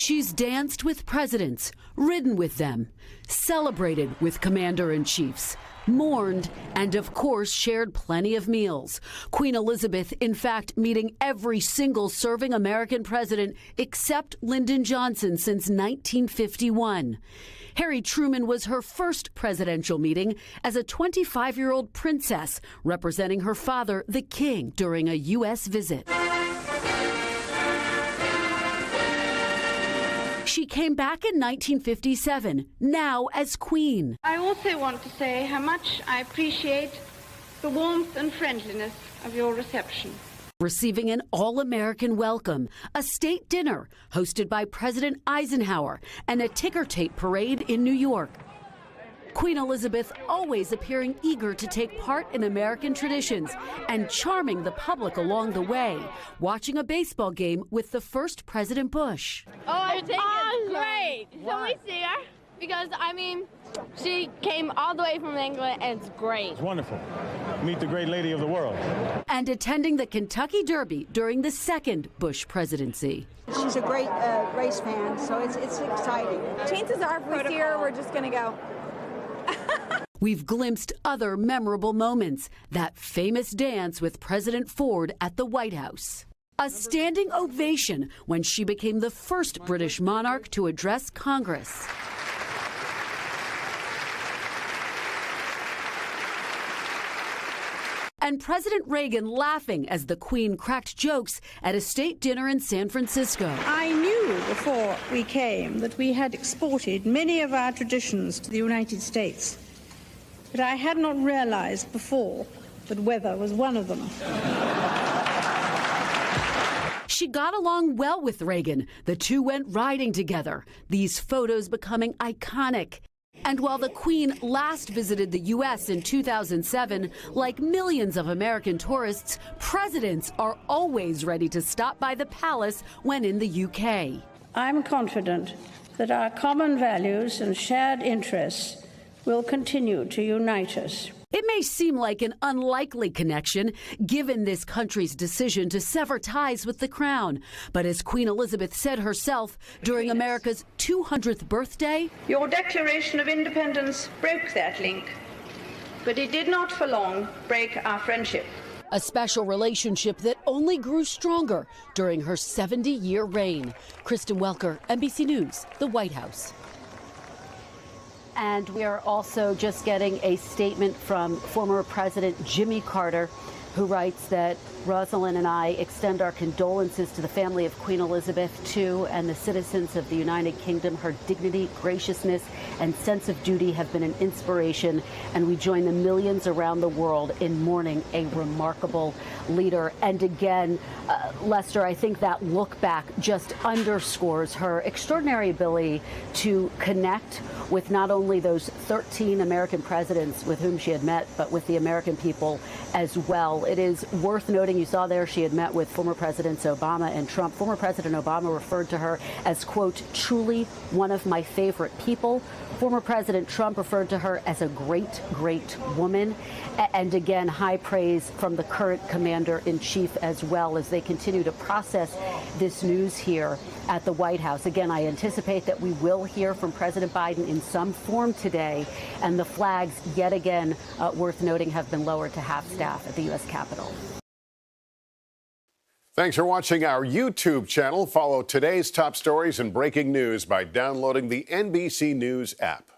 She's danced with presidents, ridden with them, celebrated with commander-in-chiefs, mourned, and of course shared plenty of meals. Queen Elizabeth, in fact, meeting every single serving American president except Lyndon Johnson since 1951. Harry Truman was her first presidential meeting as a 25-year-old princess representing her father, the king, during a U.S. visit. She came back in 1957, now as queen. I also want to say how much I appreciate the warmth and friendliness of your reception. Receiving an all-American welcome, a state dinner hosted by President Eisenhower, and a ticker tape parade in New York. Queen Elizabeth always appearing eager to take part in American traditions and charming the public along the way, watching a baseball game with the first President Bush. Oh, I think it's great. Can we see her? Because, I mean, she came all the way from England, and it's great. It's wonderful. Meet the great lady of the world. And attending the Kentucky Derby during the second Bush presidency. She's a great race fan, so it's exciting. Chances are if we see her, we're just going to go. We've glimpsed other memorable moments. That famous dance with President Ford at the White House. A standing ovation when she became the first British monarch to address Congress. And President Reagan laughing as the Queen cracked jokes at a state dinner in San Francisco. I knew before we came that we had exported many of our traditions to the United States, but I had not realized before that weather was one of them. She got along well with Reagan. The two went riding together, these photos becoming iconic. And while the Queen last visited the U.S. in 2007, like millions of American tourists, presidents are always ready to stop by the palace when in the U.K. I'm confident that our common values and shared interests will continue to unite us. It may seem like an unlikely connection, given this country's decision to sever ties with the crown. But as Queen Elizabeth said herself during America's 200th birthday, Your Declaration of Independence broke that link, but it did not for long break our friendship. a special relationship that only grew stronger during her 70-year reign. Kristen Welker, NBC News, the White House. And we are also just getting a statement from former President Jimmy Carter, who writes that Rosalind and I extend our condolences to the family of Queen Elizabeth II and the citizens of the United Kingdom. Her dignity, graciousness, and sense of duty have been an inspiration, and we join the millions around the world in mourning a remarkable leader. And again, Lester, I think that look back just underscores her extraordinary ability to connect with not only those 13 American presidents with whom she had met, but with the American people as well. It is worth noting, you saw there she had met with former Presidents Obama and Trump. Former President Obama referred to her as, quote, truly one of my favorite people. Former President Trump referred to her as a great, great woman. And again, high praise from the current commander-in-chief as well as they continue to process this news here at the White House. Again, I anticipate that we will hear from President Biden in some form today, and the flags, yet again, worth noting, have been lowered to half staff at the U.S. Capitol. Thanks for watching our YouTube channel. Follow today's top stories and breaking news by downloading the NBC News app.